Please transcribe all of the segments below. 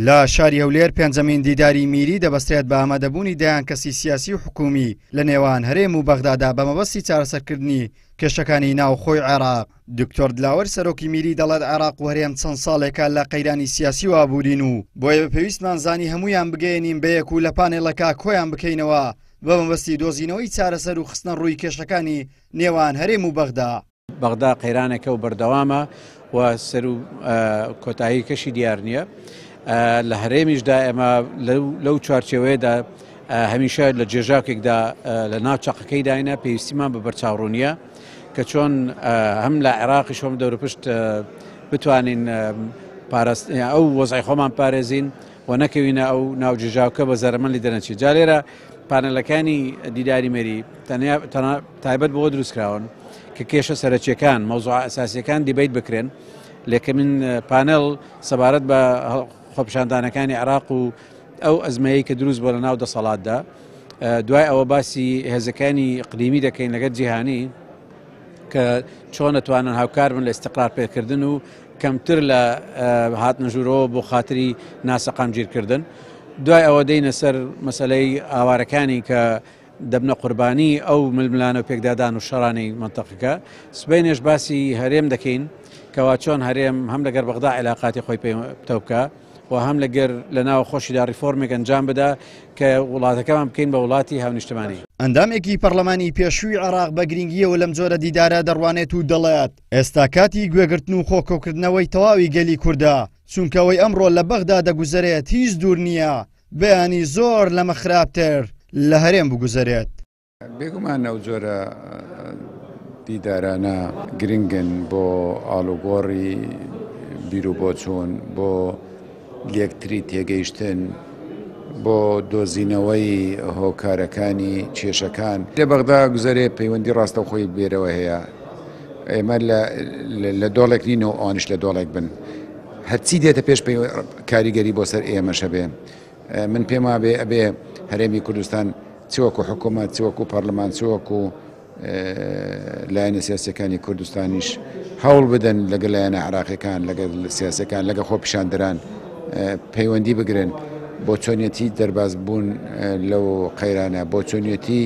لە شاری هەولێر پێنجەمین دیداری میری دەبەسترێت بە ئامادەبوونی دەیانکەسی سیاسی و حکومی لە نێوان هەرێم و بەغدادا بە مەبەستی چارەسەرکردنی کێشەکانی ناوخۆی عێراق. دکتۆر دلاوەر سەرۆکی میری دەڵێت عێراق و هەرێم چەند ساڵێکە لە قەیرانی سیاسی و ئابوورین و بۆیە پێویستمان زانی هەمویان بگەێنین بەیەک و لە پانێڵەکە کۆیان بکەینەوە بە مەبەستی دۆزینەوەی چارەسەر و خستنە ڕووی کێشەکانی نێوان هەرێم و بەغدا. بەغدا قەیرانێکە و بەردەوامە و سەر و کۆتایی کەشی دیار نییە. لە هەرێمیشدا ئێمە لەو چوارچێوەیەدا هەمیشە لە جێژاوکێکدا لە ناو چەقەکەی داینە پێویستیمان بە بەرچاوڕوونیە کە چۆن هەم لە عێراقی شۆم دەوروپشت بتوانین ئەو وەزعی خۆمان پارێزین و نەکەوینە ئەو ناو جێژاوکە بە زەرمەندی دەرەچێت. جا لێرە پانەلەکانی دیداری مێری تایبەت بۆ دروستکراون کە کێشە سەرەکیەکان مەوزوع ئەساسیەکان دیبیت بکرێن. لێکەمین پانێڵ سەبارەت بە خۆپیشاندانەکانی عێراق و ئەو ئەزمەیەی کە دروست بۆ لە ناو دەسەڵاتدا، دوای ئەوە باسی هێزەکانی ئیقلیمی دەکەین لەگەڵ جیهانی کە چۆن دەتوانن هاوکار بن لە ئیستیقرار پێکردن و کەمتر لە هاتنەژوورەوە بۆ خاتری ناسەقامگیرکردن. دوای ئەوە دەینە سەر مەسەلەی ئاوارەکانی کە دەبنە قوربانی ئەو ململانە و پێکدادان و شەڕانی منتەقەکە. سبەینێش باسی هەرێم دەکەین کەوا چۆن هەرێم هەم لەگەر بەغدا علاقاتی خۆی پێوە بکە و هەم لەگەر لە ناو خۆشیدا ریفۆرمێک ئەنجام بدا کە وڵاتەکەمان بکەین بە وڵاتی هاونیشتمانی. ئەندامێکی پەرلەمانی پێشووی عێراق بە گرنگیەوە لەم جۆرە دیدارە دەڕوانێت و دەڵێت ئێستا کاتی گوێگرتن و خۆکۆکردنەوەی تەواوی گەلی کوردە، چونکەوەی ئەمڕۆ لە بەغدا دەگوزارێت هیچ دوور نییە بەیانی زۆر لەمە خراپتر لە هەرێم بگوزارێت. بێگومان ئەو جۆرە دیدارانە گرنگن بۆ ئاڵوگۆڕی بیر و بۆچوون، بۆ لێکتری تێگەیشتن، بۆ دۆزینەوەی هۆکارەکانی کێشەکان. لە بەغدا گوزارێ پەیوەندی ڕاستەوخۆی بێرەوە هەیە. ئێمە لە دۆڵێک نین و ئەوانش لە دۆڵێک بن. هەرچی دێتە پێش کاریگەری بۆ سەر ئێمەشە بێ. من پێم وابێ ئەبێ هەرێمی کوردستان چوەکو حکوومەت، چوەکو پەرلەمان، چوەکو لایەنە سیاسەکانی کوردستانیش هەوڵ بدەن لەگەڵ لایەنە عێراقیەکان، لەگەڵ سیاسەکان، لەگەڵ خۆپیشاندەران پەیوەندی بگرن بۆ چۆنیەتی دەرباز بوون لەو قەیرانە، بۆ چۆنیەتی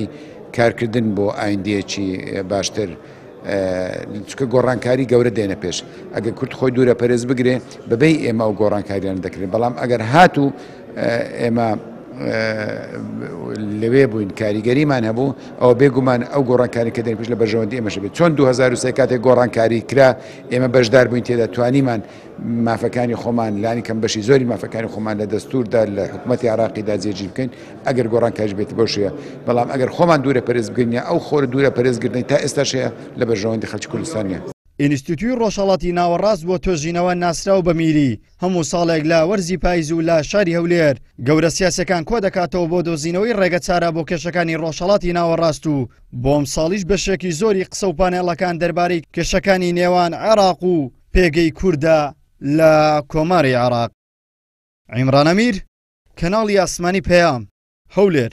کارکردن بۆ ئایندەیەکی باشتر. چکە گۆڕانکاری گەورە دێنە پێش. ئەگەر کورد خۆی دوورە پەرێز بگرێ بەبێی ئێمە و گۆڕانکاریان دەکرێن، بەڵام ئەگەر هاتوو ئێمە لەوێ بووین کاریگەریمان هەبوو ئەوە بێگومان ئەو گۆڕانکاری کە دێن پێش لە بەرژەوەندی ئێمەش بێت. چۆن 2023 کاتێک گۆڕانکاری کرا ئێمە بەشدار بووین تێدا، توانیمان مافەکانی خۆمان لانی کەم بەشی زۆری مافەکانی خۆمان لە دەستوردا لە حکوومەتی عێراقیدا جێگیر بکەین ئەگەر گۆڕانکاریش بێت بۆ شوێ. بەڵام ئەگەر خۆمان دوورە پەرێز بگرین ئەو خۆرە دوورە پەرێزگرتنی تا ئێستاش هەیە لە بەرژەوەندی خەڵکی کوردستانیە. ئینستیتوی ڕۆژهەڵاتی ناوەڕاست بۆ توێژینەوە ناسراو بە میری هەموو ساڵێک لە وەرزی پاییز و لە شاری هەولێر گەورە سیاسەکان کۆ دەکاتەوە بۆ دۆزینەوەی ڕێگە چارە بۆ کێشەکانی ڕۆژهەڵاتی ناوەڕاست و بۆم ساڵیش بەشێکی زۆری قسە و پانێڵەکان دەربارەی کێشەکانی نێوان عێراق و پێگەی کووردە لە کۆماری عێراق. عیمران ئەمیر، کەناڵی ئاسمانی پەیام، هەولێر.